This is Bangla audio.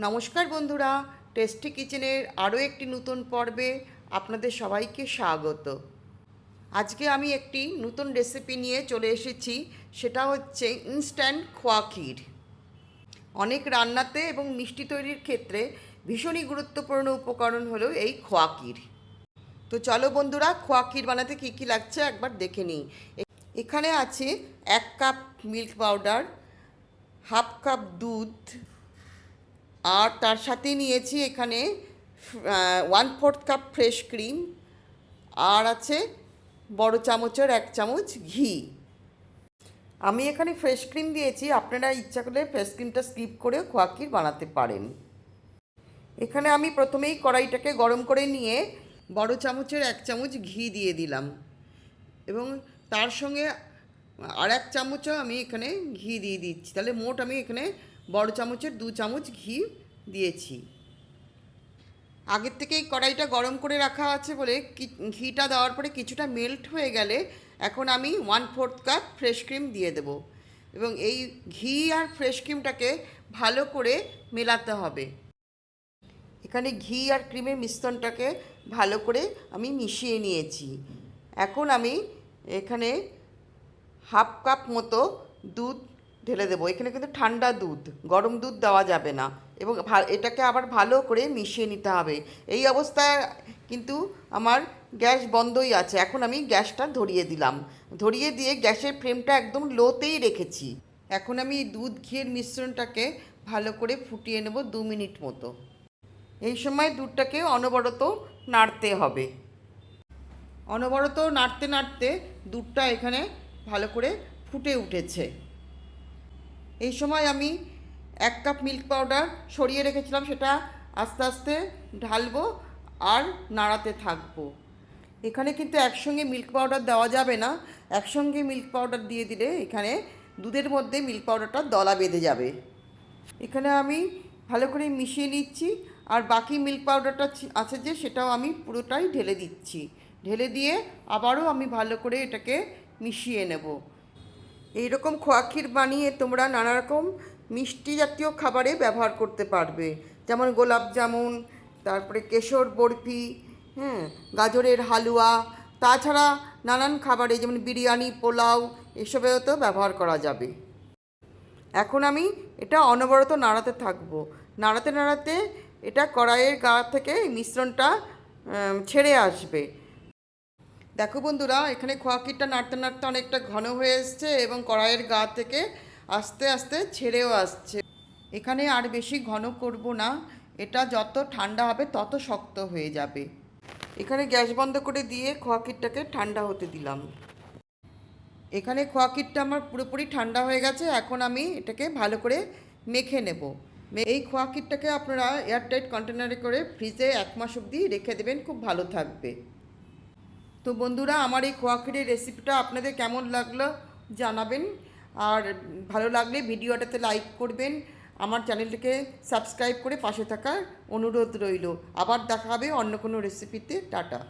নমস্কার বন্ধুরা, টেস্টি কিচেনের আরও একটি নতুন পর্বে আপনাদের সবাইকে স্বাগত। আজকে আমি একটি নতুন রেসিপি নিয়ে চলে এসেছি, সেটা হচ্ছে ইনস্ট্যান্ট খোয়া ক্ষীর। অনেক রান্নাতে এবং মিষ্টি তৈরির ক্ষেত্রে ভীষণই গুরুত্বপূর্ণ উপকরণ হলো এই খোয়া ক্ষীর। তো চলো বন্ধুরা, খোয়া ক্ষীর বানাতে কী কী লাগছে একবার দেখে নিই। এখানে আছে 1 cup milk powder, half cup দুধ, আর তার সাথে নিয়েছি এখানে 1/4 কাপ ফ্রেশ ক্রিম, আর আছে বড় চামচের 1 চামচ ঘি। আমি এখানে ফ্রেশ ক্রিম দিয়েছি, আপনারা ইচ্ছা করলে ফ্রেশ ক্রিমটা স্কিপ করে খোয়া ক্ষীর বানাতে পারেন। এখানে আমি প্রথমেই কড়াইটাকে গরম করে নিয়ে বড় চামচের 1 চামচ ঘি দিয়ে দিলাম, এবং তার সঙ্গে আর 1 চামচও আমি এখানে ঘি দিয়ে দিচ্ছি। তাহলে মোট আমি এখানে বড় চামচের 2 চামচ ঘি দিয়েছি। আগের থেকেই কড়াইটা গরম করে রাখা আছে বলে ঘিটা দেওয়ার পরে কিছুটা মেল্ট হয়ে গেলে এখন আমি 1/4 কাপ ফ্রেশ ক্রিম দিয়ে দেব, এবং এই ঘি আর ফ্রেশ ক্রিমটাকে ভালো করে মেলাতে হবে। এখানে ঘি আর ক্রিমের মিশ্রণটাকে ভালো করে আমি মিশিয়ে নিয়েছি। এখন আমি এখানে হাফ কাপ মতো দুধ ঢেলে দেবো। এখানে কিন্তু ঠান্ডা দুধ, গরম দুধ দেওয়া যাবে না, এবং এটাকে আবার ভালো করে মিশিয়ে নিতে হবে। এই অবস্থায় কিন্তু আমার গ্যাস বন্ধই আছে। এখন আমি গ্যাসটা ধরিয়ে দিলাম, ধরিয়ে দিয়ে গ্যাসের ফ্লেমটা একদম লোতেই রেখেছি। এখন আমি দুধ ঘিয়ের মিশ্রণটাকে ভালো করে ফুটিয়ে নেব 2 মিনিট মতো। এই সময় দুধটাকে অনবরত নাড়তে হবে। অনবরত নাড়তে নাড়তে দুধটা এখানে ভালো করে ফুটে উঠেছে। এই সময় আমি 1 কাপ মিল্ক পাউডার সরিয়ে রেখেছিলাম, সেটা আস্তে আস্তে ঢালবো আর নাড়াতে থাকবো। এখানে কিন্তু একসঙ্গে মিল্ক পাউডার দেওয়া যাবে না। একসঙ্গে মিল্ক পাউডার দিয়ে দিলে এখানে দুধের মধ্যে মিল্ক পাউডারটা দলা বেঁধে যাবে। এখানে আমি ভালো করে মিশিয়ে নিচ্ছি, আর বাকি মিল্ক পাউডারটা আছে যে সেটাও আমি পুরোটাই ঢেলে দিচ্ছি। ঢেলে দিয়ে আবারও আমি ভালো করে এটাকে মিশিয়ে নেব। এই রকম খোয়া ক্ষীর বানিয়ে তোমরা নানা রকম মিষ্টি জাতীয় খাবারে ব্যবহার করতে পারবে, যেমন গোলাপ জামুন, তারপরে কেশর বরফি, গাজরের হালুয়া, তাছাড়া নানান খাবারে যেমন বিরিয়ানি, পোলাও, এসবেও তো ব্যবহার করা যাবে। এখন আমি এটা অনবরত নাড়াতে থাকবো। নাড়াতে নাড়াতে এটা কড়াইয়ের গা থেকে মিশ্রণটা ছেড়ে আসবে। দেখো বন্ধুরা, এখানে খোয়া ক্ষীরটা নাড়তে নাড়তে অনেকটা ঘন হয়ে এসছে, এবং কড়াইয়ের গা থেকে আস্তে আস্তে ছেড়েও আসছে। এখানে আর বেশি ঘন করব না, এটা যত ঠান্ডা হবে তত শক্ত হয়ে যাবে। এখানে গ্যাস বন্ধ করে দিয়ে খোয়া ক্ষীরটাকে ঠান্ডা হতে দিলাম। এখানে খোয়া ক্ষীরটা আমার পুরোপুরি ঠান্ডা হয়ে গেছে। এখন আমি এটাকে ভালো করে মেখে নেব। এই খোয়া ক্ষীরটাকে আপনারা এয়ারটাইট কন্টেনারে করে ফ্রিজে 1 মাস অবধি রেখে দেবেন, খুব ভালো থাকবে। তো বন্ধুরা, আমার এই খোয়া ক্ষীরের রেসিপিটা আপনাদের কেমন লাগলো জানাবেন, আর ভালো লাগলে ভিডিওটাতে লাইক করবেন, আমার চ্যানেলটিকে সাবস্ক্রাইব করে পাশে থাকার অনুরোধ রইল। আবার দেখা হবে অন্য কোনো রেসিপিতে। টাটা।